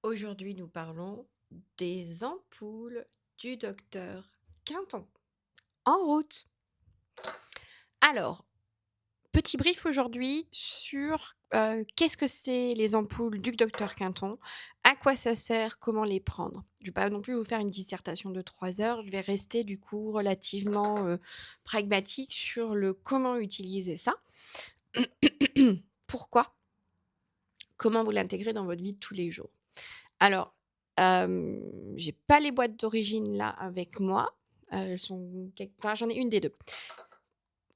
Aujourd'hui, nous parlons des ampoules du docteur Quinton. En route. Alors, petit brief aujourd'hui sur qu'est-ce que c'est les ampoules du docteur Quinton, à quoi ça sert, comment les prendre. Je ne vais pas non plus vous faire une dissertation de 3 heures, je vais rester du coup relativement pragmatique sur le comment utiliser ça. Pourquoi? Comment vous l'intégrez dans votre vie de tous les jours. Alors, j'ai pas les boîtes d'origine là avec moi, elles sont j'en ai une des 2.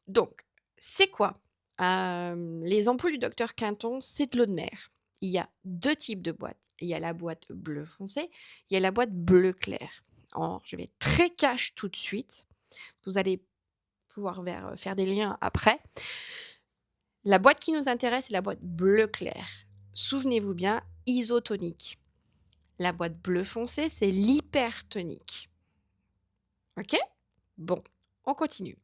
Donc, c'est quoi? Les ampoules du docteur Quinton, c'est de l'eau de mer. Il y a 2 types de boîtes. Il y a la boîte bleu foncé, il y a la boîte bleu clair. Alors, je vais être très cash tout de suite. Vous allez pouvoir faire des liens après. La boîte qui nous intéresse, c'est la boîte bleu clair. Souvenez-vous bien, isotonique. La boîte bleu foncé, c'est l'hypertonique. OK? Bon, on continue.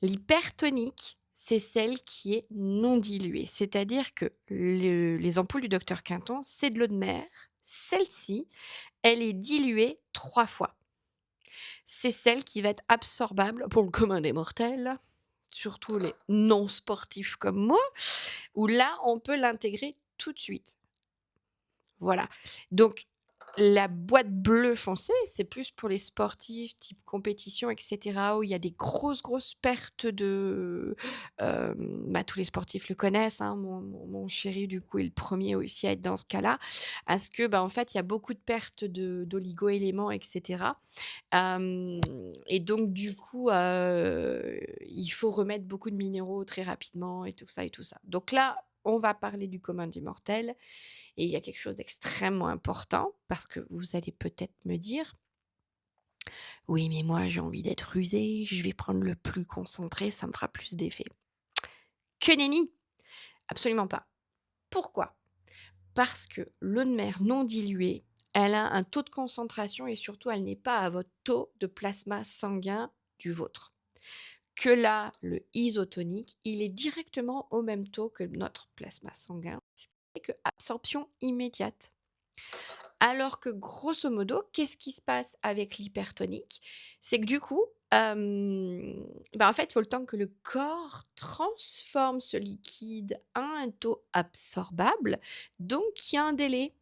L'hypertonique, c'est celle qui est non diluée. C'est-à-dire que les ampoules du docteur Quinton, c'est de l'eau de mer. Celle-ci, elle est diluée 3 fois. C'est celle qui va être absorbable pour le commun des mortels, surtout les non sportifs comme moi, où là, on peut l'intégrer tout de suite. Voilà. Donc la boîte bleu foncé, c'est plus pour les sportifs type compétition et cetera, où il y a des grosses pertes de, tous les sportifs le connaissent, hein. Mon chéri, du coup, est le premier aussi à être dans ce cas-là. Parce que, en fait, il y a beaucoup de pertes d'oligo-éléments et cetera. Et donc du coup, il faut remettre beaucoup de minéraux très rapidement et tout ça et tout ça. Donc là, on va parler du commun des mortels et il y a quelque chose d'extrêmement important parce que vous allez peut-être me dire: «Oui, mais moi j'ai envie d'être rusé, je vais prendre le plus concentré, ça me fera plus d'effet». Que nenni! Absolument pas. Pourquoi? Parce que l'eau de mer non diluée, elle a un taux de concentration et surtout elle n'est pas à votre taux de plasma sanguin du vôtre. Que là, le isotonique, il est directement au même taux que notre plasma sanguin, ce qui fait que absorption immédiate. Alors que grosso modo, qu'est-ce qui se passe avec l'hypertonique? C'est que du coup, en fait, il faut le temps que le corps transforme ce liquide à un taux absorbable, donc il y a un délai.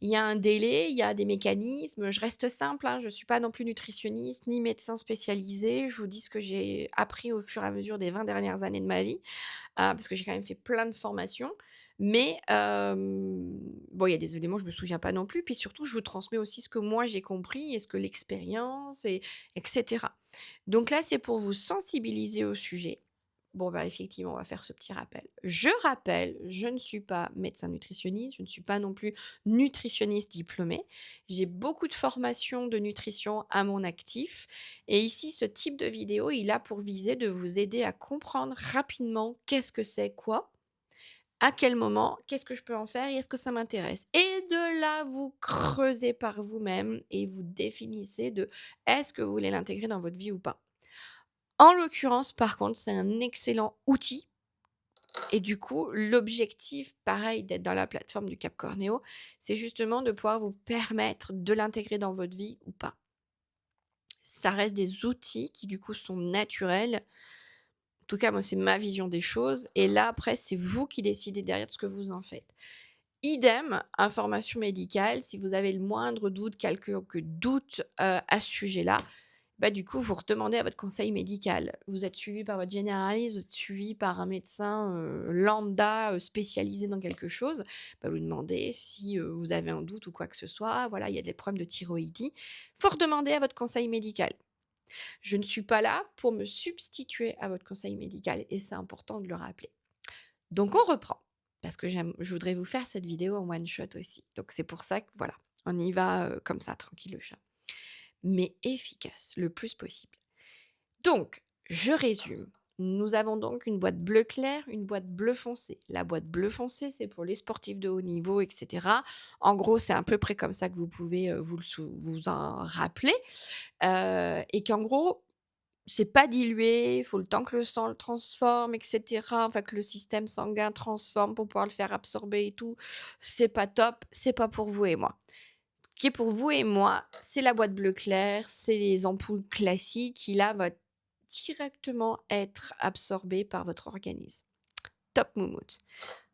Il y a un délai, il y a des mécanismes. Je reste simple, hein, je ne suis pas non plus nutritionniste ni médecin spécialisé. Je vous dis ce que j'ai appris au fur et à mesure des 20 dernières années de ma vie, parce que j'ai quand même fait plein de formations. Mais bon, il y a des éléments, je ne me souviens pas non plus. Puis surtout, je vous transmets aussi ce que moi j'ai compris et ce que l'expérience et cetera. Donc là, c'est pour vous sensibiliser au sujet. Bon, effectivement, on va faire ce petit rappel. Je rappelle, je ne suis pas médecin nutritionniste, je ne suis pas non plus nutritionniste diplômée. J'ai beaucoup de formations de nutrition à mon actif. Et ici, ce type de vidéo, il a pour visée de vous aider à comprendre rapidement qu'est-ce que c'est quoi, à quel moment, qu'est-ce que je peux en faire et est-ce que ça m'intéresse. Et de là, vous creusez par vous-même et vous définissez de est-ce que vous voulez l'intégrer dans votre vie ou pas. En l'occurrence, par contre, c'est un excellent outil et du coup, l'objectif, pareil, d'être dans la plateforme du Cap Cornéo, c'est justement de pouvoir vous permettre de l'intégrer dans votre vie ou pas. Ça reste des outils qui, du coup, sont naturels. En tout cas, moi, c'est ma vision des choses et là, après, c'est vous qui décidez derrière de ce que vous en faites. Idem, information médicale, si vous avez le moindre doute, quelconque doute, à ce sujet-là, du coup, vous redemandez à votre conseil médical. Vous êtes suivi par votre généraliste, vous êtes suivi par un médecin, lambda, spécialisé dans quelque chose. Vous demandez si, vous avez un doute ou quoi que ce soit. Voilà, il y a des problèmes de thyroïdie. Faut redemander à votre conseil médical. Je ne suis pas là pour me substituer à votre conseil médical et c'est important de le rappeler. Donc on reprend, parce que je voudrais vous faire cette vidéo en one shot aussi. Donc c'est pour ça que voilà, on y va, comme ça, tranquille le chat. Mais efficace, le plus possible. Donc, je résume. Nous avons donc une boîte bleu clair, une boîte bleu foncé. La boîte bleu foncé, c'est pour les sportifs de haut niveau, et cetera. En gros, c'est à peu près comme ça que vous pouvez, vous en rappeler, et qu'en gros, c'est pas dilué, il faut le temps que le sang le transforme et cetera, enfin que le système sanguin transforme pour pouvoir le faire absorber et tout. C'est pas top, c'est pas pour vous et moi. Ce qui est pour vous et moi, c'est la boîte bleu clair, c'est les ampoules classiques qui là va directement être absorbées par votre organisme. Top moumoute.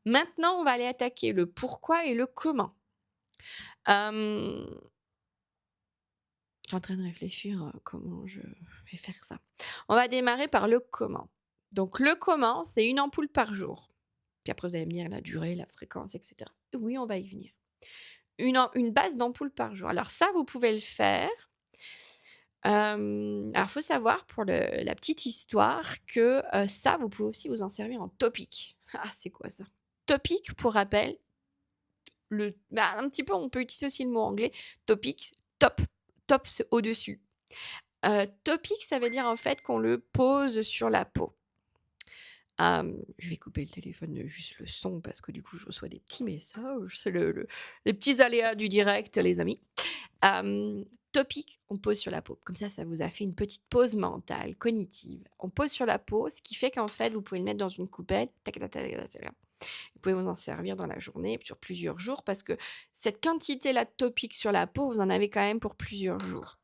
Maintenant, on va aller attaquer le pourquoi et le comment. Hem, je suis en train de réfléchir, comment je vais faire ça. On va démarrer par le comment. Donc le comment, c'est une ampoule par jour. Puis après vous allez me dire la durée, la fréquence et cetera. Oui, on va y venir. Une base d'ampoule par jour. Alors ça, vous pouvez le faire. Alors faut savoir pour la petite histoire que, ça, vous pouvez aussi vous en servir en topic. Ah, c'est quoi ça? Topic, pour rappel, un petit peu, on peut utiliser aussi le mot anglais, topic, top. Top, c'est au-dessus. Topic, ça veut dire en fait qu'on le pose sur la peau. Je vais couper le téléphone, juste le son parce que du coup je reçois des petits messages. C'est les petits aléas du direct, les amis. Topic, on pose sur la peau. Comme ça vous a fait une petite pause mentale, cognitive. On pose sur la peau, ce qui fait qu'en fait, vous pouvez le mettre dans une coupelle. Tac, tac, tac, tac, tac. Vous pouvez vous en servir dans la journée, sur plusieurs jours, parce que cette quantité-là de Topic sur la peau, vous en avez quand même pour plusieurs jours.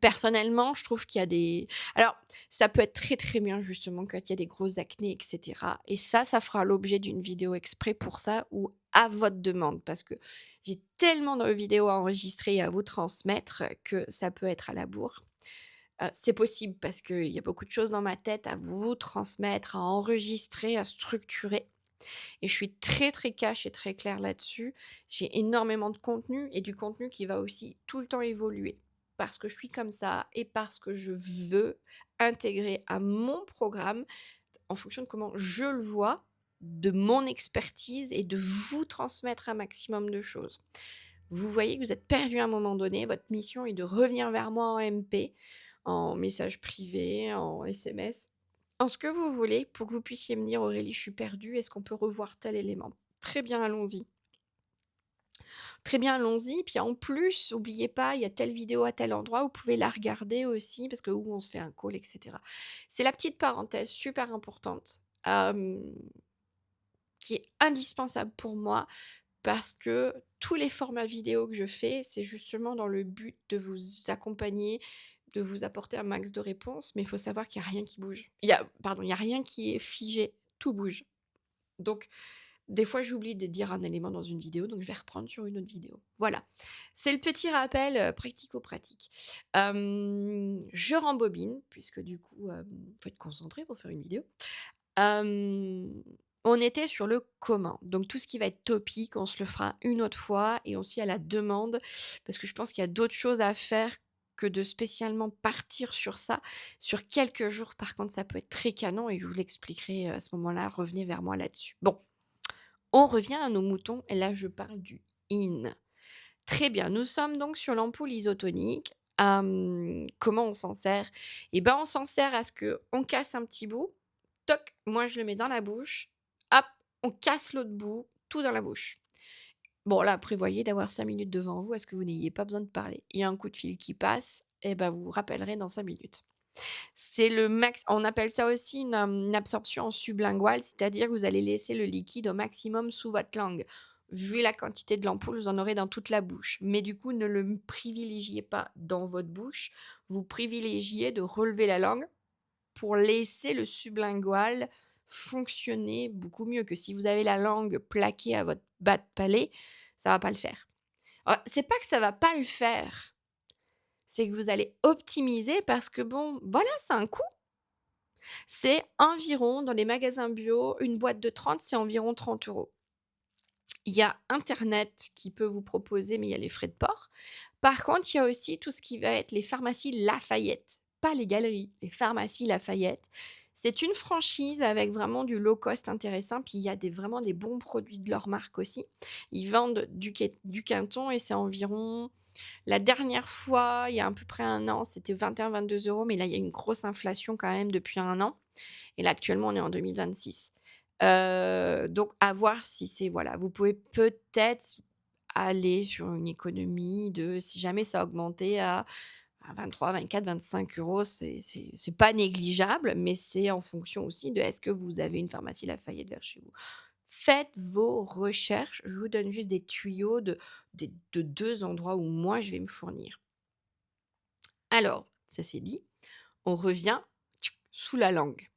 Personnellement, je trouve qu'il y a des alors ça peut être très, très bien justement quand il y a des grosses acnés et cetera et ça fera l'objet d'une vidéo exprès pour ça ou à votre demande parce que j'ai tellement de vidéos à enregistrer et à vous transmettre que ça peut être à la bourre. C'est possible parce qu'il y a beaucoup de choses dans ma tête à vous transmettre, à enregistrer, à structurer et je suis très, très cash et très claire là-dessus. J'ai énormément de contenu et du contenu qui va aussi tout le temps évoluer. Parce que je suis comme ça et parce que je veux intégrer à mon programme, en fonction de comment je le vois, de mon expertise et de vous transmettre un maximum de choses. Vous voyez que vous êtes perdu à un moment donné, votre mission est de revenir vers moi en MP, en message privé, en SMS en ce que vous voulez pour que vous puissiez me dire: «Aurélie, je suis perdue, est-ce qu'on peut revoir tel élément?» Très bien, allons-y. Très bien, allons-y. Puis en plus, oubliez pas, il y a telle vidéo à tel endroit, vous pouvez la regarder aussi parce que où on se fait un call et cetera. C'est la petite parenthèse super importante, qui est indispensable pour moi parce que tous les formats vidéo que je fais, c'est justement dans le but de vous accompagner, de vous apporter un max de réponses, mais il faut savoir qu'il y a rien qui bouge. Il y a rien qui est figé, tout bouge. Donc des fois, j'oublie de dire un élément dans une vidéo, donc je vais reprendre sur une autre vidéo. Voilà, c'est le petit rappel, pratico-pratique. Je rembobine puisque du coup, faut être concentré pour faire une vidéo. Hem, on était sur le comment, donc tout ce qui va être topic, on se le fera une autre fois et aussi à la demande, parce que je pense qu'il y a d'autres choses à faire que de spécialement partir sur ça. Sur quelques jours, par contre, ça peut être très canon et je vous l'expliquerai, à ce moment-là, revenez vers moi là-dessus. Bon, on revient à nos moutons et là je parle du in. Très bien, nous sommes donc sur l'ampoule isotonique. Comment on s'en sert? Eh ben, on s'en sert à ce que on casse un petit bout, toc, moi je le mets dans la bouche, hop, on casse l'autre bout, tout dans la bouche. Bon là, prévoyez d'avoir 5 minutes devant vous à ce que vous n'ayez pas besoin de parler. Il y a un coup de fil qui passe, et ben, vous vous rappellerez dans 5 minutes. C'est le max on appelle ça aussi une absorption sublinguale, c'est-à-dire que vous allez laisser le liquide au maximum sous votre langue. Vu la quantité de l'ampoule, vous en aurez dans toute la bouche. Mais du coup, ne le privilégiez pas dans votre bouche. Vous privilégiez de relever la langue pour laisser le sublingual fonctionner beaucoup mieux que si vous avez la langue plaquée à votre bas de palais, ça va pas le faire. Alors, c'est pas que ça va pas le faire, c'est que vous allez optimiser parce que bon, voilà, c'est un coût. C'est environ dans les magasins bio, une boîte de 30, c'est environ 30 €. Il y a internet qui peut vous proposer, mais il y a les frais de port. Par contre, il y a aussi tout ce qui va être les pharmacies Lafayette, pas les galeries, les pharmacies Lafayette. C'est une franchise avec vraiment du low cost intéressant, puis il y a vraiment des bons produits de leur marque aussi. Ils vendent du Quinton et c'est environ la dernière fois, il y a à peu près 1 an, c'était 21-22 €, mais là, il y a une grosse inflation quand même depuis 1 an et là, actuellement, on est en 2026. Donc à voir si c'est voilà, vous pouvez peut-être aller sur une économie de si jamais ça a augmenté à à 23, 24, 25 €, c'est pas négligeable, mais c'est en fonction aussi de est-ce que vous avez une pharmacie Lafayette vers chez vous. Faites vos recherches, je vous donne juste des tuyaux de 2 endroits où moi je vais me fournir. Alors, ça c'est dit, on revient sous la langue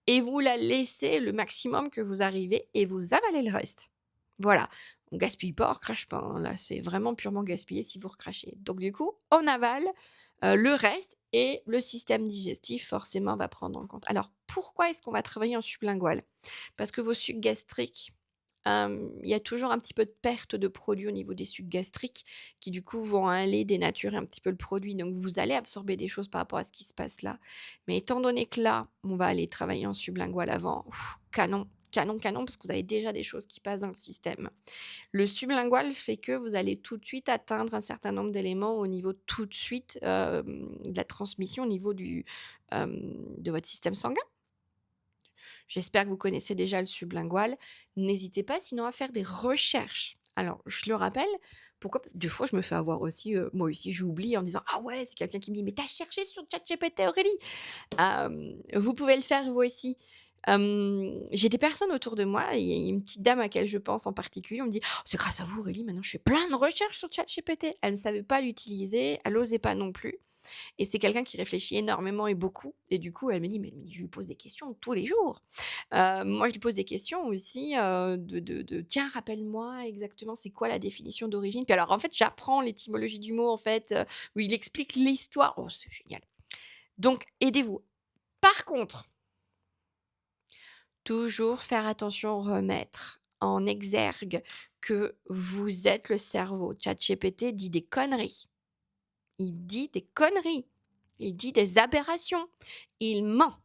et vous la laissez le maximum que vous arrivez et vous avalez le reste. Voilà, on gaspille pas, on recrache pas, hein, là c'est vraiment purement gaspillé si vous recrachez. Donc du coup, on avale, le reste et le système digestif forcément va prendre en compte. Alors pourquoi est-ce qu'on va travailler en sublingual? Parce que vos sucs gastriques, il y a toujours un petit peu de perte de produit au niveau des sucs gastriques qui du coup vont aller dénaturer un petit peu le produit. Donc vous allez absorber des choses par rapport à ce qui se passe là. Mais étant donné que là, on va aller travailler en sublingual avant, canon, canon, canon, parce que vous avez déjà des choses qui passent dans le système. Le sublingual fait que vous allez tout de suite atteindre un certain nombre d'éléments au niveau tout de suite, de la transmission au niveau de votre système sanguin. J'espère que vous connaissez déjà le sublingual. N'hésitez pas sinon à faire des recherches. Alors, je le rappelle, pourquoi? Parce que des fois, je me fais avoir aussi, moi aussi, j'oublie en disant: «Ah ouais», c'est quelqu'un qui me dit: «Mais t'as cherché sur ChatGPT, Aurélie?» Vous pouvez le faire vous aussi. J'ai des personnes autour de moi, il y a une petite dame à laquelle je pense en particulier, on me dit: «Oh, c'est grâce à vous Aurélie, maintenant je fais plein de recherches sur ChatGPT». Elle ne savait pas l'utiliser, elle osait pas non plus et c'est quelqu'un qui réfléchit énormément et beaucoup et du coup elle me dit: «Mais je lui pose des questions tous les jours». Moi je lui pose des questions aussi, de: «Tiens rappelle-moi exactement c'est quoi la définition d'origine?» Puis alors en fait j'apprends l'étymologie du mot en fait, où il explique l'histoire. Oh c'est génial. Donc aidez-vous. Par contre, toujours faire attention, remettre en exergue que vous êtes le cerveau. ChatGPT dit des conneries. Il dit des conneries. Il dit des aberrations. Il ment.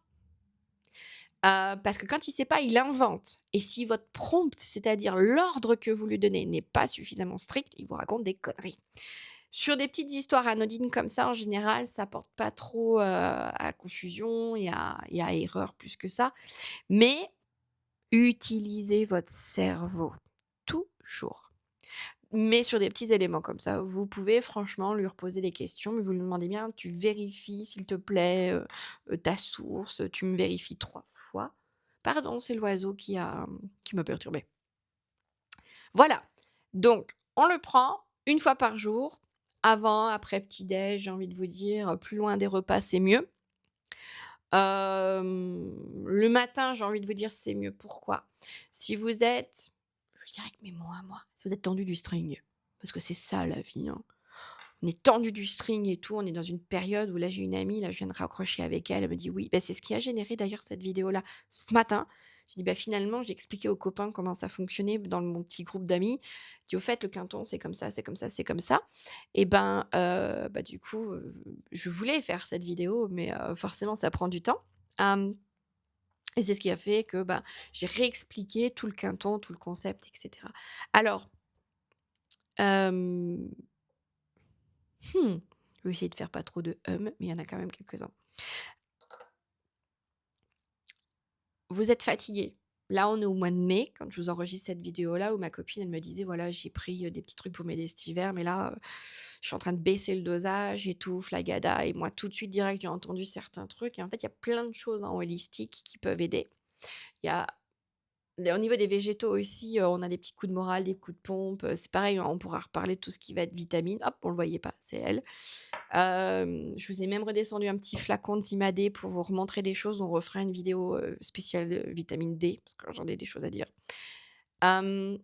Parce que quand il sait pas, il invente et si votre prompt, c'est-à-dire l'ordre que vous lui donnez n'est pas suffisamment strict, il vous raconte des conneries. Sur des petites histoires anodines comme ça, en général, ça porte pas trop, à confusion, il y a erreur plus que ça. Mais utilisez votre cerveau, toujours. Mais sur des petits éléments comme ça, vous pouvez franchement lui reposer des questions, mais vous lui demandez bien: «Tu vérifies s'il te plaît, ta source, tu me vérifies 3 fois». Pardon, c'est l'oiseau qui m'a perturbée. Voilà, donc on le prend une fois par jour, avant, après petit déj, j'ai envie de vous dire, plus loin des repas, c'est mieux. Le matin, j'ai envie de vous dire, c'est mieux. Pourquoi? Si vous êtes, je dirais que mes mots à moi, si vous êtes tendu du string, parce que c'est ça la vie, hein. On est tendu du string et tout, on est dans une période où là, j'ai une amie, là, je viens de raccrocher avec elle, elle me dit: «Oui», bah, c'est ce qui a généré d'ailleurs cette vidéo-là, ce matin. J'ai dit: «Bah, finalement», j'ai expliqué aux copains comment ça fonctionnait dans mon petit groupe d'amis. Je dis: «Au fait, le quinton, c'est comme ça, c'est comme ça, c'est comme ça» et ben, bah, du coup, je voulais faire cette vidéo, mais forcément, ça prend du temps. Hem Et c'est ce qui a fait que, bah, j'ai réexpliqué tout le quinton, tout le concept et cetera. Alors, hem, je vais essayer de faire pas trop de mais il y en a quand même quelques-uns. Vous êtes fatigué. Là, on est au mois de mai, quand je vous enregistre cette vidéo-là, où ma copine, elle me disait: «Voilà, j'ai pris, des petits trucs pour m'aider cet hiver, mais là, je suis en train de baisser le dosage et tout, flagada» et moi, tout de suite, direct, j'ai entendu certains trucs et en fait, il y a plein de choses en holistique qui peuvent aider. Il y a Au niveau des végétaux aussi, on a des petits coups de morale, des coups de pompe, c'est pareil, hein, on pourra reparler de tout ce qui va être vitamines. Hop, on le voyait pas, c'est elle. Je vous ai même redescendu un petit flacon de Zimadé pour vous remontrer des choses. On refera une vidéo, spéciale, vitamine D, parce que j'en ai des choses à dire. Hem,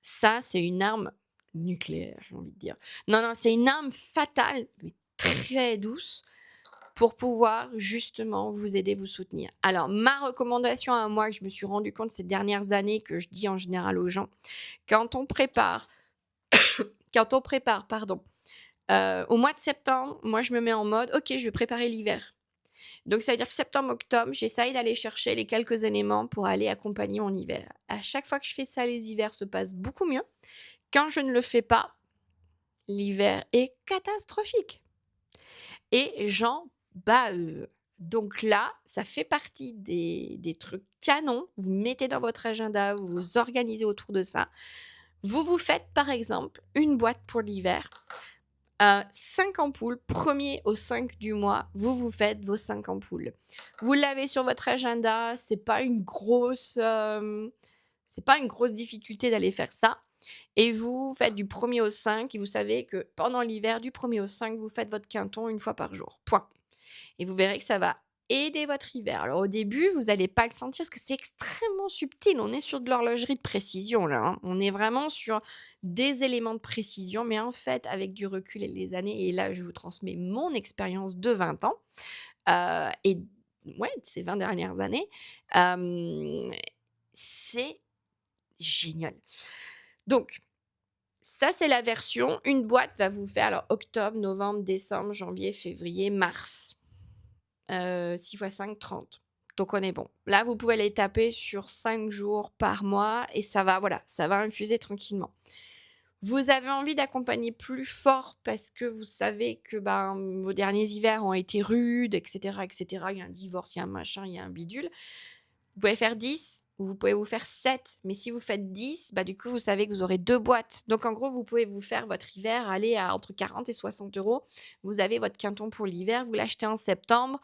Ça, c'est une arme nucléaire, j'ai envie de dire. Non, non, c'est une arme fatale, mais très douce pour pouvoir justement vous aider, vous soutenir. Alors ma recommandation à moi que je me suis rendu compte ces dernières années, que je dis en général aux gens, quand on prépare pardon, au mois de septembre, moi je me mets en mode: «OK, je vais préparer l'hiver». Donc ça veut dire que septembre-octobre, j'essaye d'aller chercher les quelques éléments pour aller accompagner mon hiver. À chaque fois que je fais ça, les hivers se passent beaucoup mieux. Quand je ne le fais pas, l'hiver est catastrophique. Et j'en bave. Donc là, ça fait partie des trucs canons. Vous mettez dans votre agenda, vous vous organisez autour de ça. Vous vous faites, par exemple, une boîte pour l'hiver 5 ampoules, 1er au 5 du mois, vous faites vos 5 ampoules. Vous l'avez sur votre agenda, c'est pas une grosse difficulté d'aller faire ça et vous faites du 1er au 5 et vous savez que pendant l'hiver, du 1er au 5, vous faites votre quinton une fois par jour, point et vous verrez que ça va aider votre hiver. Alors au début, vous allez pas le sentir parce que c'est extrêmement subtil. On est sur de l'horlogerie de précision là, hein. On est vraiment sur des éléments de précision, mais en fait, avec du recul et les années et là, je vous transmets mon expérience de 20 ans, et ouais, de ces 20 dernières années, c'est génial. Donc ça, c'est la version. Une boîte va vous faire alors octobre, novembre, décembre, janvier, février, mars. 6 fois 5, 30. Donc on est bon. Là, vous pouvez les taper sur 5 jours par mois et ça va, voilà, ça va infuser tranquillement. Vous avez envie d'accompagner plus fort parce que vous savez que ben, vos derniers hivers ont été rudes, etc., etc. Il y a un divorce, il y a un machin, il y a un bidule. Vous pouvez faire 10 ou vous pouvez vous faire 7. Mais si vous faites 10, bah, du coup, vous savez que vous aurez 2 boîtes. Donc, en gros, vous pouvez vous faire votre hiver aller à entre 40 et 60 euros. Vous avez votre quinton pour l'hiver. Vous l'achetez en septembre,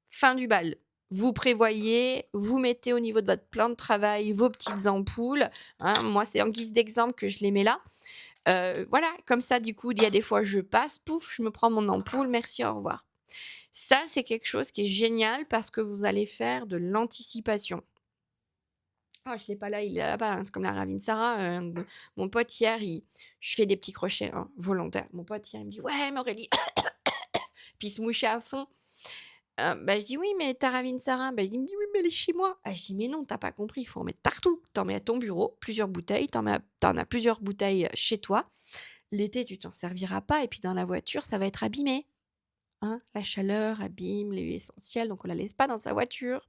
fin du bal. Vous prévoyez, vous mettez au niveau de votre plan de travail vos petites ampoules, hein. Moi, c'est en guise d'exemple que je les mets là. Voilà, comme ça, du coup, il y a des fois, je passe, pouf, je me prends mon ampoule, merci, au revoir. Ça, c'est quelque chose qui est génial parce que vous allez faire de l'anticipation. Ah, je l'ai pas là, il est là-bas, hein, c'est comme la Ravinsara. Mon pote hier, je fais des petits crochets hein, volontaires. Mon pote hier, il me dit ouais, mais Aurélie, puis il se mouchait à fond. Bah, je dis oui, mais ta Ravinsara, bah, il me dit oui, mais elle est chez moi. Ah, je dis mais non, t'as pas compris, il faut en mettre partout. T'en mets à ton bureau, plusieurs bouteilles, t'en as plusieurs bouteilles chez toi. L'été, tu t'en serviras pas, et puis dans la voiture, ça va être abîmé. Hein, la chaleur abîme l'huile essentielle, donc on la laisse pas dans sa voiture.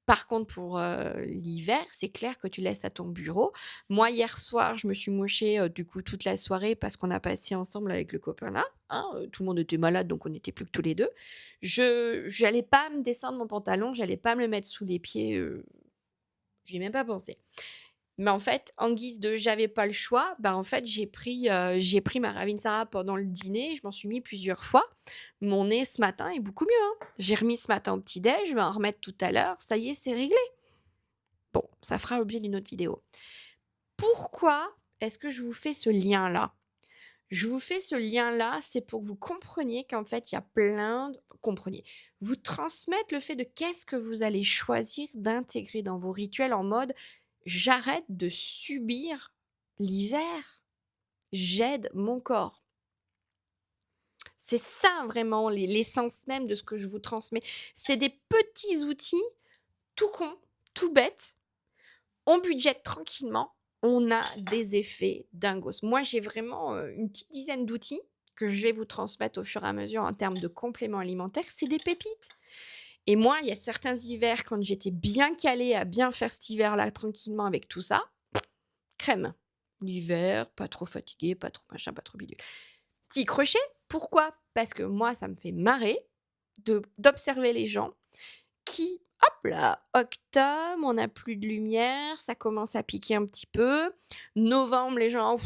Par contre, pour l'hiver, c'est clair que tu laisses à ton bureau. Moi, hier soir, je me suis mouchée, du coup, toute la soirée parce qu'on a passé ensemble avec le copain là, hein, tout le monde était malade, donc on n'était plus que tous les 2. Je j'allais pas me descendre mon pantalon, j'allais pas me le mettre sous les pieds, j'y ai même pas pensé. Mais en fait, en guise de j'avais pas le choix, bah, en fait, j'ai pris ma Ravinsara pendant le dîner, je m'en suis mis plusieurs fois. Mon nez ce matin est beaucoup mieux, hein. J'ai remis ce matin au petit-déj, je vais en remettre tout à l'heure, ça y est, c'est réglé. Bon, ça fera l'objet d'une autre vidéo. Pourquoi est-ce que je vous fais ce lien-là? Je vous fais ce lien-là, c'est pour que vous compreniez qu'en fait, il y a plein de compreniez. Vous transmettre le fait de qu'est-ce que vous allez choisir d'intégrer dans vos rituels en mode: «J'arrête de subir l'hiver, j'aide mon corps». C'est ça vraiment l'essence même de ce que je vous transmets. C'est des petits outils tout cons, tout bêtes. On budgète tranquillement, on a des effets dingos. Moi, j'ai vraiment, une petite dizaine d'outils que je vais vous transmettre au fur et à mesure en termes de compléments alimentaires. C'est des pépites et moi, il y a certains hivers quand j'étais bien calée à bien faire cet hiver-là tranquillement avec tout ça, crème. L'hiver, pas trop fatiguée, pas trop machin, pas trop bidule. Petit crochet, pourquoi? Parce que moi, ça me fait marrer d'observer les gens qui, hop là, octobre, on n'a plus de lumière, ça commence à piquer un petit peu. Novembre, les gens,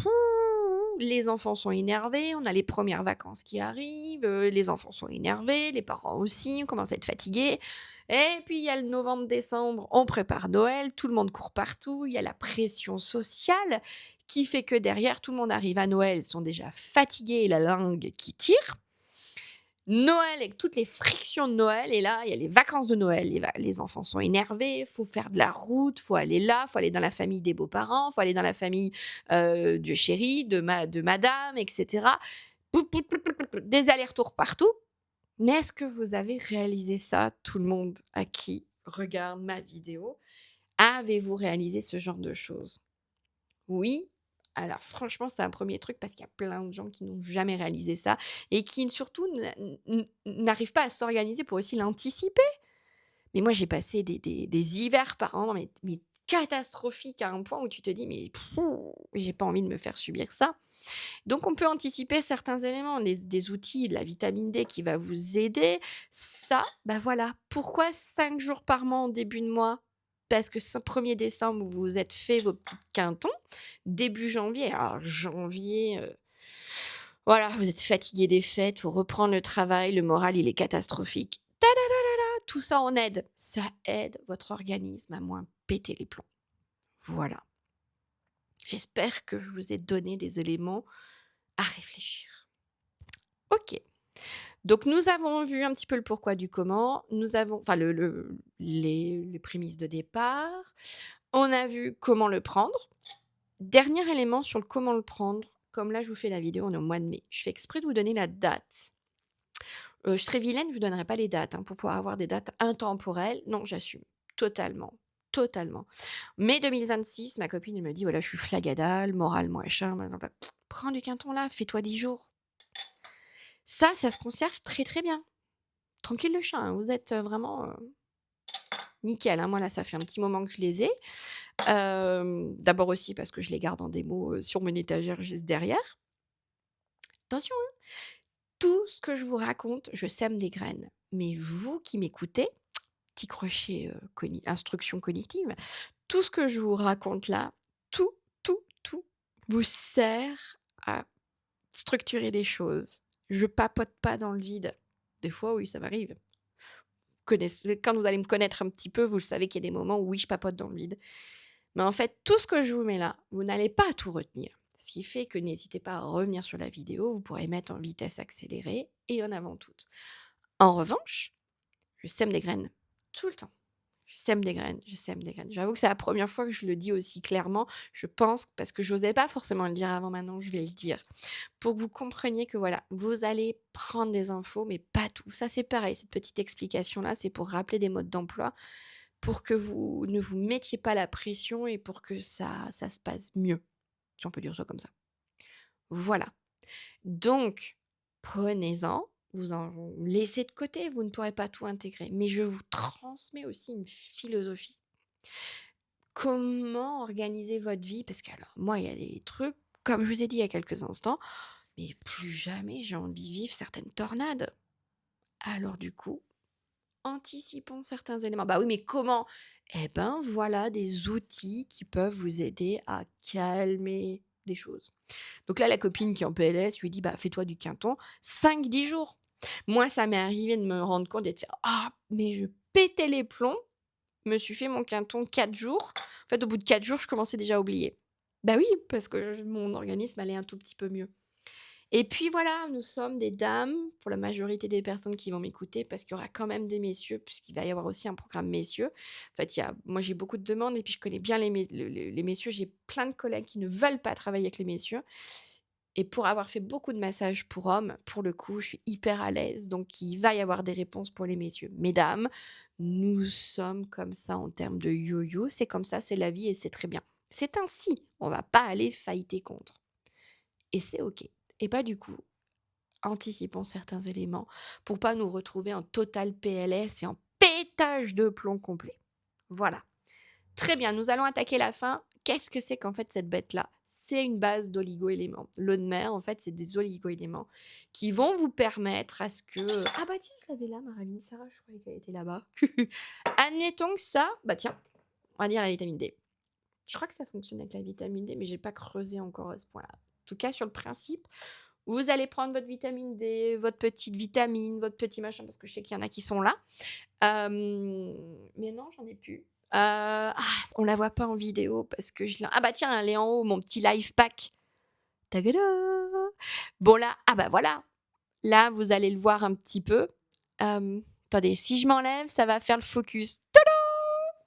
les enfants sont énervés, on a les premières vacances qui arrivent, les enfants sont énervés, les parents aussi, on commence à être fatigués. Et puis il y a le novembre-décembre, on prépare Noël, tout le monde court partout, il y a la pression sociale qui fait que derrière, tout le monde arrive à Noël, ils sont déjà fatigués et la langue qui tire. Noël avec toutes les frictions de Noël et là, il y a les vacances de Noël. Les enfants sont énervés, faut faire de la route, faut aller là, faut aller dans la famille des beaux-parents, faut aller dans la famille, du chéri, de madame et cetera. Poup, poup, poup, poup, poup, des allers-retours partout. Mais est-ce que vous avez réalisé ça, tout le monde à qui regarde ma vidéo? Avez-vous réalisé ce genre de choses? Oui, alors franchement, c'est un premier truc parce qu'il y a plein de gens qui n'ont jamais réalisé ça et qui surtout n'arrivent pas à s'organiser pour aussi l'anticiper. Mais moi, j'ai passé des hivers par an, mais catastrophiques à un point où tu te dis: «Mais j'ai pas envie de me faire subir ça». Donc on peut anticiper certains éléments, des outils, de la vitamine D qui va vous aider. Ça, bah, voilà. Pourquoi 5 jours par mois en début de mois? Parce que 1er décembre, vous vous êtes fait vos petites quintons. Début janvier, alors janvier, Voilà, vous êtes fatigué des fêtes, faut reprendre le travail, le moral, il est catastrophique. Ta-da-da-da-da, tout ça en aide. Ça aide votre organisme à moins péter les plombs. Voilà. J'espère que je vous ai donné des éléments à réfléchir. OK. Donc nous avons vu un petit peu le pourquoi du comment, nous avons enfin les prémices de départ, on a vu comment le prendre. Dernier élément sur le comment le prendre, comme là je vous fais la vidéo, on est au mois de mai. Je fais exprès de vous donner la date. Je serais vilaine, je vous donnerai pas les dates, hein, pour pouvoir avoir des dates intemporelles. Non, j'assume totalement, totalement. Mai 2026, ma copine elle me dit: «Voilà, je suis flagadale, morale machin, blablabla». Prends du quinton là, fais-toi 10 jours. Ça se conserve très, très bien. Tranquille le chat, hein, vous êtes, vraiment, nickel, hein. Moi là, ça fait un petit moment que je les ai. D'abord aussi parce que je les garde en démo, sur mon étagère juste derrière. Attention, hein, tout ce que je vous raconte, je sème des graines. Mais vous qui m'écoutez, petit crochet, instruction cognitive, tout ce que je vous raconte là, tout, tout, tout vous sert à structurer des choses. Je papote pas dans le vide. Des fois, oui, ça m'arrive. Quand vous allez me connaître un petit peu, vous le savez qu'il y a des moments où oui, je papote dans le vide. Mais en fait, tout ce que je vous mets là, vous n'allez pas tout retenir. Ce qui fait que n'hésitez pas à revenir sur la vidéo, vous pourrez mettre en vitesse accélérée et en avant toutes. En revanche, je sème des graines tout le temps. Je sème des graines, je sème des graines. J'avoue que c'est la première fois que je le dis aussi clairement, je pense, parce que j'osais pas forcément le dire avant, maintenant je vais le dire. Pour que vous compreniez que voilà, vous allez prendre des infos, mais pas tout. Ça c'est pareil, cette petite explication-là, c'est pour rappeler des modes d'emploi, pour que vous ne vous mettiez pas la pression et pour que ça se passe mieux, si on peut dire ça comme ça. Voilà. Donc, prenez-en, vous en laissez de côté, vous ne pourrez pas tout intégrer. Mais je vous transmets aussi une philosophie. Comment organiser votre vie? Parce que alors, moi, il y a des trucs, comme je vous ai dit il y a quelques instants, mais plus jamais j'ai envie de vivre certaines tornades. Alors du coup, anticipons certains éléments. Bah oui, mais comment? Eh ben, voilà des outils qui peuvent vous aider à calmer des choses. Donc là, la copine qui est en PLS, je lui dis: «Bah, fais-toi du quinton 5-10 jours». Moi, ça m'est arrivé de me rendre compte et de faire: «Ah!» mais je pétais les plombs, me suis fait mon quinton 4 jours. En fait, au bout de 4 jours, je commençais déjà à oublier. Bah oui, parce que mon organisme allait un tout petit peu mieux. Et puis voilà, nous sommes des dames, pour la majorité des personnes qui vont m'écouter, parce qu'il y aura quand même des messieurs, puisqu'il va y avoir aussi un programme messieurs. En fait, moi j'ai beaucoup de demandes et puis je connais bien les messieurs. J'ai plein de collègues qui ne veulent pas travailler avec les messieurs. Et pour avoir fait beaucoup de massages pour hommes, pour le coup, je suis hyper à l'aise. Donc il va y avoir des réponses pour les messieurs. Mesdames, nous sommes comme ça en termes de yo-yo. C'est comme ça, c'est la vie et c'est très bien. C'est ainsi. On va pas aller fighter contre. Et c'est OK. Et bah, du coup, anticipons certains éléments pour pas nous retrouver en total PLS et en pétage de plomb complet. Voilà. Très bien, nous allons attaquer la fin. Qu'est-ce que c'est qu'en fait cette bête-là? C'est une base d'oligo-éléments. L'eau de mer, en fait, c'est des oligo-éléments qui vont vous permettre à ce que ah bah tiens, je l'avais là, ma ravine Sarah, je croyais qu'elle était là-bas. Admettons que ça bah tiens, on va dire la vitamine D. Je crois que ça fonctionne avec la vitamine D, mais j'ai pas creusé encore à ce point-là. En tout cas, sur le principe, vous allez prendre votre vitamine D, votre petite vitamine, votre petit machin, parce que je sais qu'il y en a qui sont là. Mais non, j'en ai plus. On la voit pas en vidéo parce que je l'ai ah bah tiens, elle est en haut, mon petit life pack. Tagada! Bon là ah bah voilà, là, vous allez le voir un petit peu. Attendez, si je m'enlève, ça va faire le focus. Tada!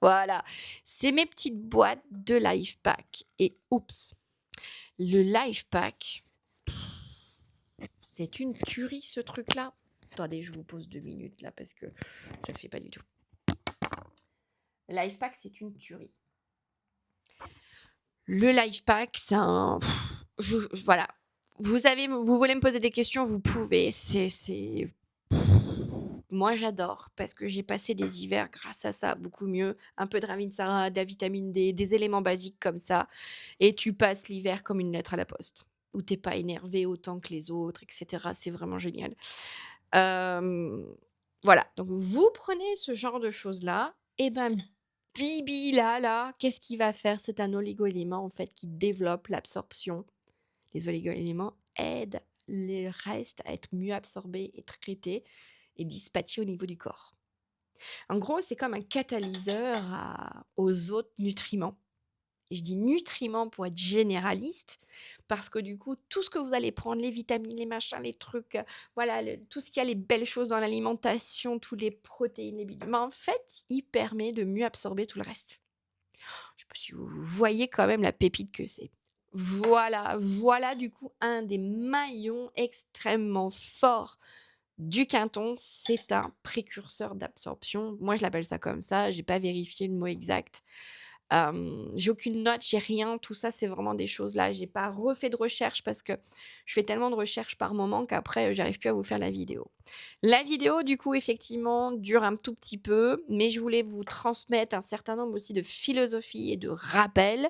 Voilà, c'est mes petites boîtes de life pack et oups, le life pack, c'est une tuerie ce truc-là. Attendez, je vous pose 2 minutes là parce que je le fais pas du tout. Le life pack, c'est une tuerie. Le life pack, c'est un voilà. Vous voulez me poser des questions, vous pouvez. Moi, j'adore parce que j'ai passé des hivers grâce à ça beaucoup mieux. Un peu de Ravinsara, de la vitamine D, des éléments basiques comme ça et tu passes l'hiver comme une lettre à la poste, où tu es pas énervé autant que les autres et cetera. C'est vraiment génial. Hem, voilà, donc vous prenez ce genre de choses-là et ben, bibi là, qu'est-ce qu'il va faire? C'est un oligo-élément en fait qui développe l'absorption. Les oligo-éléments aident les restes à être mieux absorbés et traités et dispatchés au niveau du corps. En gros, c'est comme un catalyseur aux autres nutriments. Et je dis nutriments pour être généraliste, parce que du coup, tout ce que vous allez prendre, les vitamines, les machins, les trucs, voilà, tout ce qui a les belles choses dans l'alimentation, tous les protéines, les bidules, en fait, il permet de mieux absorber tout le reste. Je sais pas si vous voyez quand même la pépite que c'est. Voilà du coup un des maillons extrêmement forts du quinton. C'est un précurseur d'absorption. Moi, je l'appelle ça comme ça. J'ai pas vérifié le mot exact. J'ai aucune note, j'ai rien. Tout ça, c'est vraiment des choses là. J'ai pas refait de recherche parce que je fais tellement de recherches par moment qu'après, j'arrive plus à vous faire la vidéo. La vidéo, du coup, effectivement, dure un tout petit peu, mais je voulais vous transmettre un certain nombre aussi de philosophies et de rappels.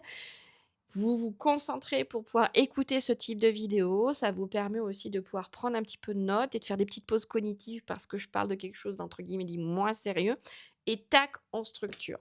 Vous vous concentrez pour pouvoir écouter ce type de vidéo. Ça vous permet aussi de pouvoir prendre un petit peu de notes et de faire des petites pauses cognitives parce que je parle de quelque chose d'entre guillemets dit moins sérieux. Et tac, on structure.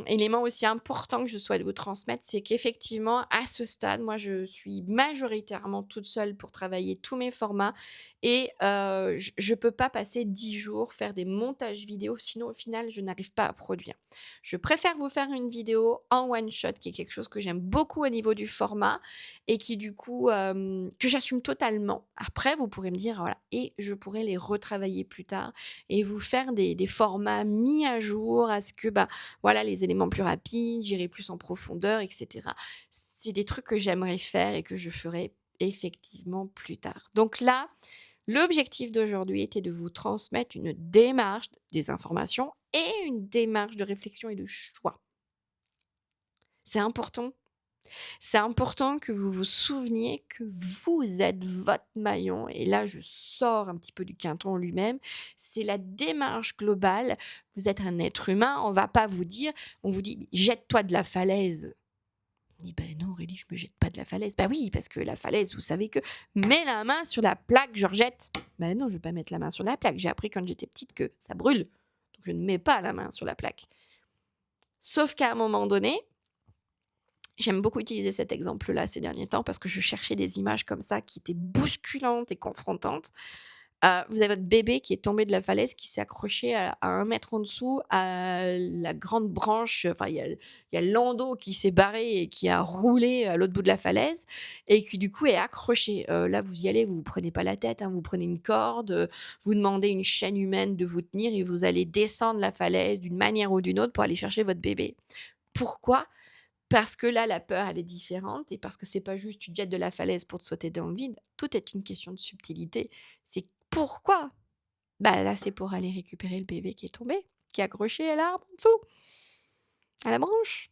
Élément aussi important que je souhaite vous transmettre, c'est qu'effectivement, à ce stade, moi, je suis majoritairement toute seule pour travailler tous mes formats et je peux pas passer 10 jours faire des montages vidéo, sinon au final, je n'arrive pas à produire. Je préfère vous faire une vidéo en one shot, qui est quelque chose que j'aime beaucoup au niveau du format et qui du coup, que j'assume totalement. Après, vous pourrez me dire, voilà, et je pourrais les retravailler plus tard et vous faire des formats mis à jour à ce que, bah, voilà, les éléments plus rapides, j'irai plus en profondeur et cetera. C'est des trucs que j'aimerais faire et que je ferai effectivement plus tard. Donc là, l'objectif d'aujourd'hui était de vous transmettre une démarche, des informations et une démarche de réflexion et de choix. C'est important. C'est important que vous vous souveniez que vous êtes votre maillon et là je sors un petit peu du quinton lui-même, c'est la démarche globale. Vous êtes un être humain, on vous dit: «Jette-toi de la falaise». On dit: «Ben non Aurélie, je me jette pas de la falaise». Bah oui, parce que la falaise, vous savez que: «Mets la main sur la plaque, je rejette». Ben non, je vais pas mettre la main sur la plaque. J'ai appris quand j'étais petite que ça brûle, donc je ne mets pas la main sur la plaque. Sauf qu'à un moment donné, j'aime beaucoup utiliser cet exemple-là ces derniers temps parce que je cherchais des images comme ça qui étaient bousculantes et confrontantes. Vous avez votre bébé qui est tombé de la falaise, qui s'est accroché à 1 mètre en dessous à la grande branche, enfin il y a le landau qui s'est barré et qui a roulé à l'autre bout de la falaise et qui du coup est accroché. Là vous y allez, vous vous prenez pas la tête, hein, vous prenez une corde, vous demandez une chaîne humaine de vous tenir et vous allez descendre la falaise d'une manière ou d'une autre pour aller chercher votre bébé. Pourquoi? Parce que là, la peur, elle est différente et parce que c'est pas juste tu te jettes de la falaise pour te sauter dans le vide. Tout est une question de subtilité. C'est pourquoi? Bah là, c'est pour aller récupérer le bébé qui est tombé, qui est accroché à l'arbre en dessous, à la branche.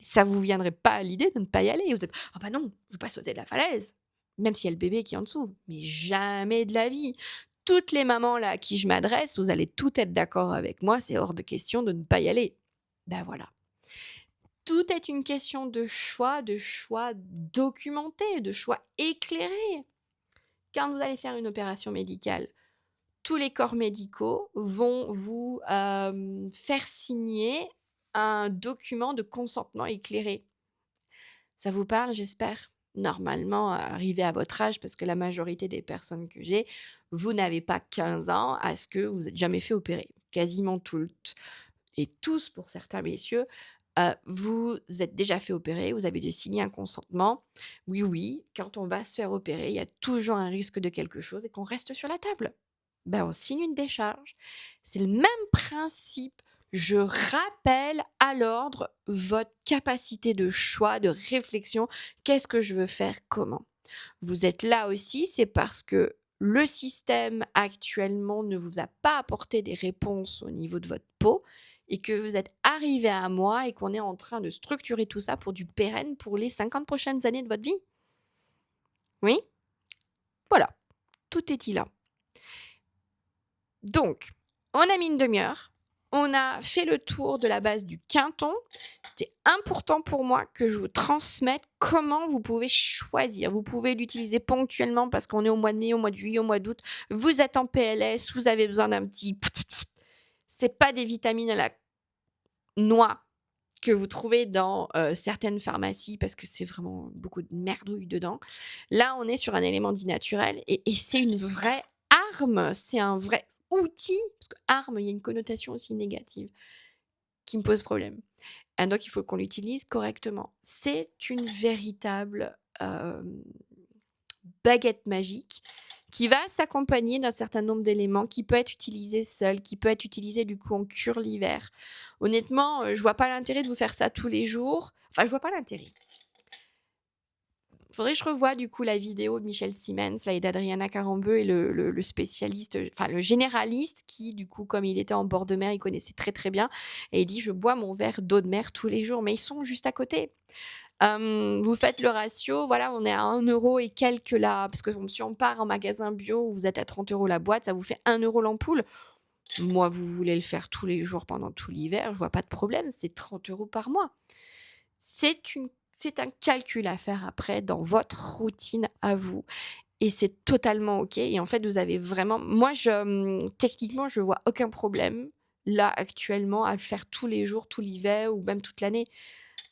Ça vous viendrait pas à l'idée de ne pas y aller. Vous êtes: «Ah bah non, je veux pas sauter de la falaise», même s'il y a le bébé qui est en dessous. Mais jamais de la vie. Toutes les mamans là à qui je m'adresse, vous allez toutes être d'accord avec moi, c'est hors de question de ne pas y aller. Ben voilà. Tout est une question de choix documentés, de choix éclairés. Quand vous allez faire une opération médicale, tous les corps médicaux vont vous, faire signer un document de consentement éclairé. Ça vous parle, j'espère? Normalement, arrivé à votre âge, parce que la majorité des personnes que j'ai, vous n'avez pas 15 ans à ce que vous êtes jamais fait opérer. Quasiment toutes et tous pour certains messieurs, vous êtes déjà fait opérer, vous avez dû signer un consentement. Oui, oui, quand on va se faire opérer, il y a toujours un risque de quelque chose et qu'on reste sur la table. Ben, on signe une décharge. C'est le même principe. Je rappelle à l'ordre votre capacité de choix, de réflexion. Qu'est-ce que je veux faire? Comment? Vous êtes là aussi, c'est parce que le système actuellement ne vous a pas apporté des réponses au niveau de votre peau et que vous êtes arrivé à moi et qu'on est en train de structurer tout ça pour du pérenne pour les 50 prochaines années de votre vie. Oui? Voilà, tout est dit là. Donc, on a mis une demi-heure, on a fait le tour de la base du quinton. C'était important pour moi que je vous transmette comment vous pouvez choisir. Vous pouvez l'utiliser ponctuellement parce qu'on est au mois de mai, au mois de juillet, au mois d'août. Vous êtes en PLS, vous avez besoin d'un petit... C'est pas des vitamines à la noix que vous trouvez dans, certaines pharmacies parce que c'est vraiment beaucoup de merdouille dedans. Là, on est sur un élément dit naturel et c'est une vraie arme, c'est un vrai outil, parce que arme, il y a une connotation aussi négative qui me pose problème. Donc il faut qu'on l'utilise correctement. C'est une véritable, baguette magique qui va s'accompagner d'un certain nombre d'éléments, qui peut être utilisé seul, qui peut être utilisé du coup en cure l'hiver. Honnêtement, je vois pas l'intérêt de vous faire ça tous les jours. Enfin, je vois pas l'intérêt. Faudrait que je revoie du coup la vidéo de Michel Siemens là et d'Adriana Carambeu et le spécialiste, enfin le généraliste qui du coup comme il était en bord de mer, il connaissait très, très bien et il dit: «Je bois mon verre d'eau de mer tous les jours», mais ils sont juste à côté. Vous faites le ratio, voilà, on est à 1 € et quelques là, parce que si on part en magasin bio où vous êtes à 30 € la boîte, ça vous fait 1 € l'ampoule. Moi, vous voulez le faire tous les jours pendant tout l'hiver, je vois pas de problème, c'est 30 € par mois. C'est une c'est un calcul à faire après dans votre routine à vous et c'est totalement OK et en fait, vous avez vraiment moi techniquement, je vois aucun problème, là, actuellement, à le faire tous les jours, tout l'hiver ou même toute l'année.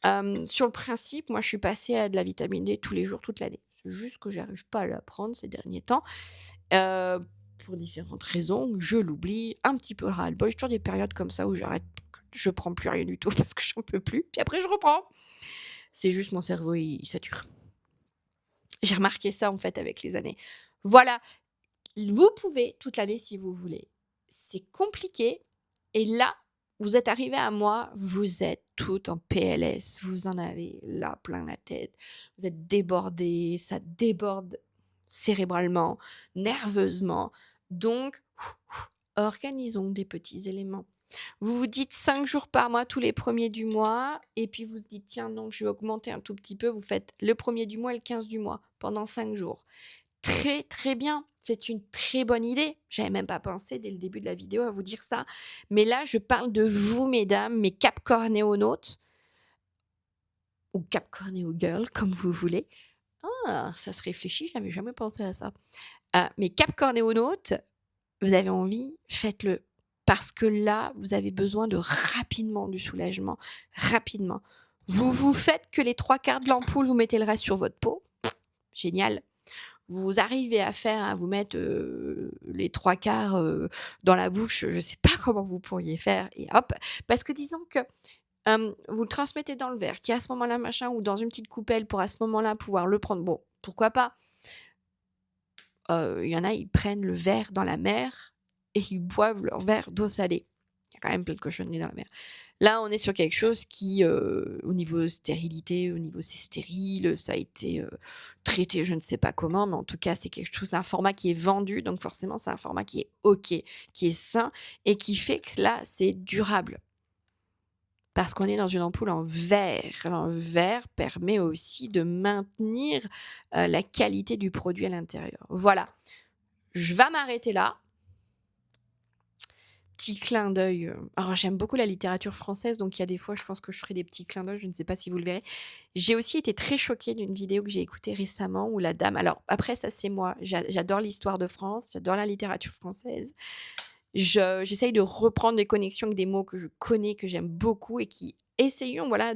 Sur le principe, moi, je suis passée à de la vitamine D tous les jours, toute l'année. C'est juste que j'arrive pas à la prendre ces derniers temps, heu, pour différentes raisons. Je l'oublie, un petit peu ras-le-bol. J'ai toujours des périodes comme ça où j'arrête, je prends plus rien du tout parce que j'en peux plus, puis après je reprends. C'est juste mon cerveau, il sature. J'ai remarqué ça, en fait, avec les années. Voilà, vous pouvez toute l'année si vous voulez. C'est compliqué et là, vous êtes arrivé à moi, vous êtes toutes en PLS, vous en avez là plein la tête, vous êtes débordées, ça déborde cérébralement, nerveusement. Donc, organisons des petits éléments. Vous vous dites 5 jours par mois, tous les premiers du mois, et puis vous vous dites, tiens, donc je vais augmenter un tout petit peu. Vous faites le premier du mois et le 15 du mois pendant 5 jours. Très, très bien. C'est une très bonne idée. J'avais même pas pensé dès le début de la vidéo à vous dire ça. Mais là, je parle de vous, mesdames, mes capcornéonautes, ou capcornéo girls, comme vous voulez. Ah, ça se réfléchit, j'avais jamais pensé à ça. Mes capcornéonautes, vous avez envie, faites-le. Parce que là, vous avez besoin de rapidement du soulagement. Rapidement. Vous faites que les 3/4 de l'ampoule, vous mettez le reste sur votre peau. Génial. Vous arrivez à vous mettre, les 3/4, dans la bouche, je ne sais pas comment vous pourriez faire et hop. Parce que disons que, vous le transmettez dans le verre qui à ce moment-là machin ou dans une petite coupelle pour à ce moment-là pouvoir le prendre. Bon, pourquoi pas? Il y en a, ils prennent le verre dans la mer et ils boivent leur verre d'eau salée. Il y a quand même plein de cochonneries dans la mer. Là, on est sur quelque chose qui, au niveau stérilité, au niveau c'est stérile, ça a été, traité je ne sais pas comment, mais en tout cas, c'est quelque chose un format qui est vendu, donc forcément, c'est un format qui est OK, qui est sain et qui fait que là, c'est durable. Parce qu'on est dans une ampoule en verre. En verre permet aussi de maintenir, la qualité du produit à l'intérieur. Voilà, je vais m'arrêter là. Petit clin d'œil, alors j'aime beaucoup la littérature française, donc il y a des fois, je pense que je ferai des petits clins d'œil, je ne sais pas si vous le verrez. J'ai aussi été très choquée d'une vidéo que j'ai écoutée récemment où la dame alors après ça c'est moi, j'adore l'histoire de France, j'adore la littérature française. J'essaye de reprendre des connexions avec des mots que je connais, que j'aime beaucoup et qui essayons voilà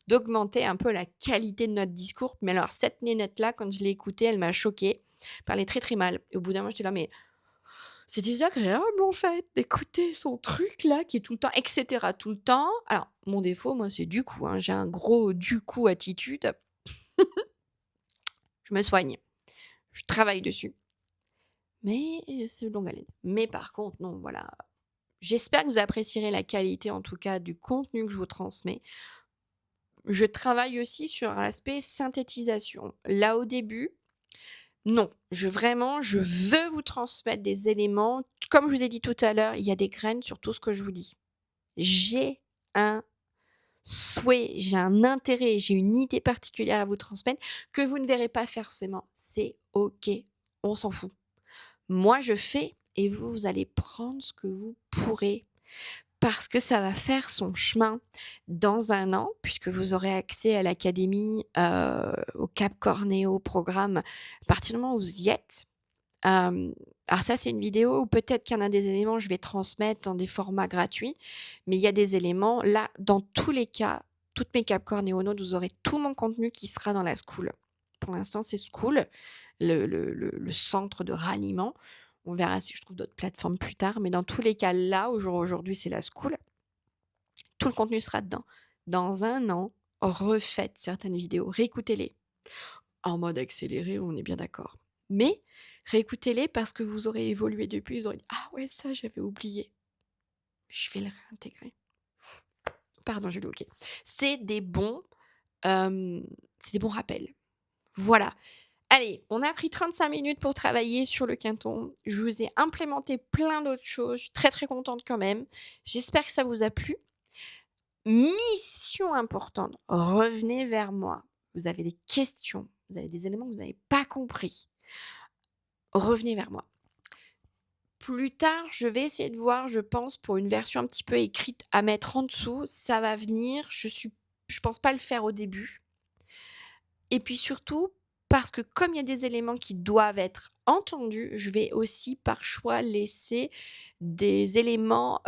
d'augmenter un peu la qualité de notre discours. Mais alors cette nénette là, quand je l'ai écoutée, elle m'a choquée, elle parlait très, très mal et au bout d'un moment j'étais là: «Mais c'est désagréable en fait d'écouter son truc là qui est tout le temps et cetera, tout le temps». Alors mon défaut, moi, c'est du coup, hein, j'ai un gros du coup attitude. Je me soigne, je travaille dessus, mais c'est longue haleine. Mais par contre, non, voilà, j'espère que vous apprécierez la qualité en tout cas du contenu que je vous transmets. Je travaille aussi sur l'aspect synthétisation. Là au début, non, je veux vous transmettre des éléments. Comme je vous ai dit tout à l'heure, il y a des graines sur tout ce que je vous dis. J'ai un souhait, j'ai un intérêt, j'ai une idée particulière à vous transmettre que vous ne verrez pas forcément. C'est OK, on s'en fout. Moi, je fais et vous, vous allez prendre ce que vous pourrez parce que ça va faire son chemin dans 1 an, puisque vous aurez accès à l'académie, au Cap Cornéo programme. À partir du moment où vous y êtes, Hem, alors ça, c'est une vidéo où peut-être qu'il y en a des éléments, je vais transmettre dans des formats gratuits, mais il y a des éléments là, dans tous les cas, toutes mes Capcorn et Onote, vous aurez tout mon contenu qui sera dans la School. Pour l'instant, c'est School, le centre de ralliement. On verra si je trouve d'autres plateformes plus tard, mais dans tous les cas, là, aujourd'hui, c'est la School. Tout le contenu sera dedans. Dans 1 an, refaites certaines vidéos, réécoutez-les. En mode accéléré, on est bien d'accord. Mais réécoutez-les parce que vous aurez évolué depuis, vous aurez dit: «Ah ouais, ça j'avais oublié, je vais le réintégrer». Pardon, j'ai loqué. C'est des bons, c'est des bons rappels. Voilà. Allez, on a pris 35 minutes pour travailler sur le quinton. Je vous ai implémenté plein d'autres choses. Je suis très, très contente quand même. J'espère que ça vous a plu. Mission importante, revenez vers moi. Vous avez des questions, vous avez des éléments que vous n'avez pas compris. Revenez vers moi. Plus tard, je vais essayer de voir, je pense, pour une version un petit peu écrite à mettre en dessous. Ça va venir. Je pense pas le faire au début. Et puis surtout, parce que comme il y a des éléments qui doivent être entendus, je vais aussi par choix laisser des éléments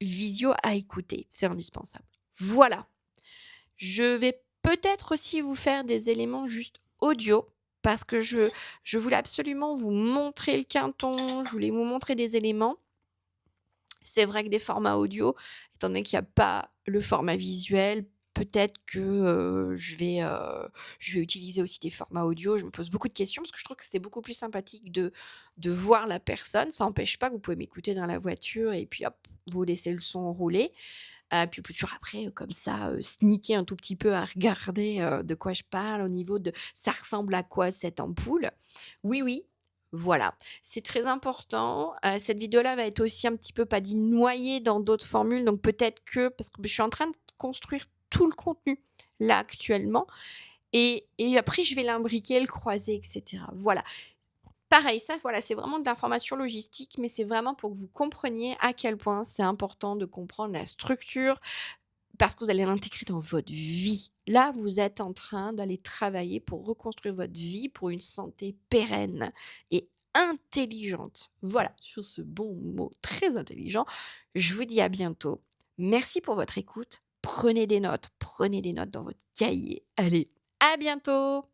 visio à écouter. C'est indispensable. Voilà. Je vais peut-être aussi vous faire des éléments juste audio parce que je voulais absolument vous montrer le quinton, je voulais vous montrer des éléments. C'est vrai que des formats audio, étant donné qu'il y a pas le format visuel, peut-être que, je vais utiliser aussi des formats audio. Je me pose beaucoup de questions parce que je trouve que c'est beaucoup plus sympathique de voir la personne. Ça n'empêche pas que vous pouvez m'écouter dans la voiture et puis hop, vous laissez le son rouler. Puis on peut toujours après, comme ça, sneaker un tout petit peu à regarder, de quoi je parle au niveau de ça ressemble à quoi cette ampoule? Oui, oui, voilà. C'est très important. Cette vidéo-là va être aussi un petit peu, pas dit noyée dans d'autres formules, donc peut-être que parce que je suis en train de construire tout le contenu là actuellement et après je vais l'imbriquer, le croiser et cetera. Voilà. Pareil, ça, voilà, c'est vraiment de l'information logistique, mais c'est vraiment pour que vous compreniez à quel point c'est important de comprendre la structure, parce que vous allez l'intégrer dans votre vie. Là, vous êtes en train d'aller travailler pour reconstruire votre vie pour une santé pérenne et intelligente. Voilà, sur ce bon mot très intelligent, je vous dis à bientôt. Merci pour votre écoute. Prenez des notes dans votre cahier. Allez, à bientôt!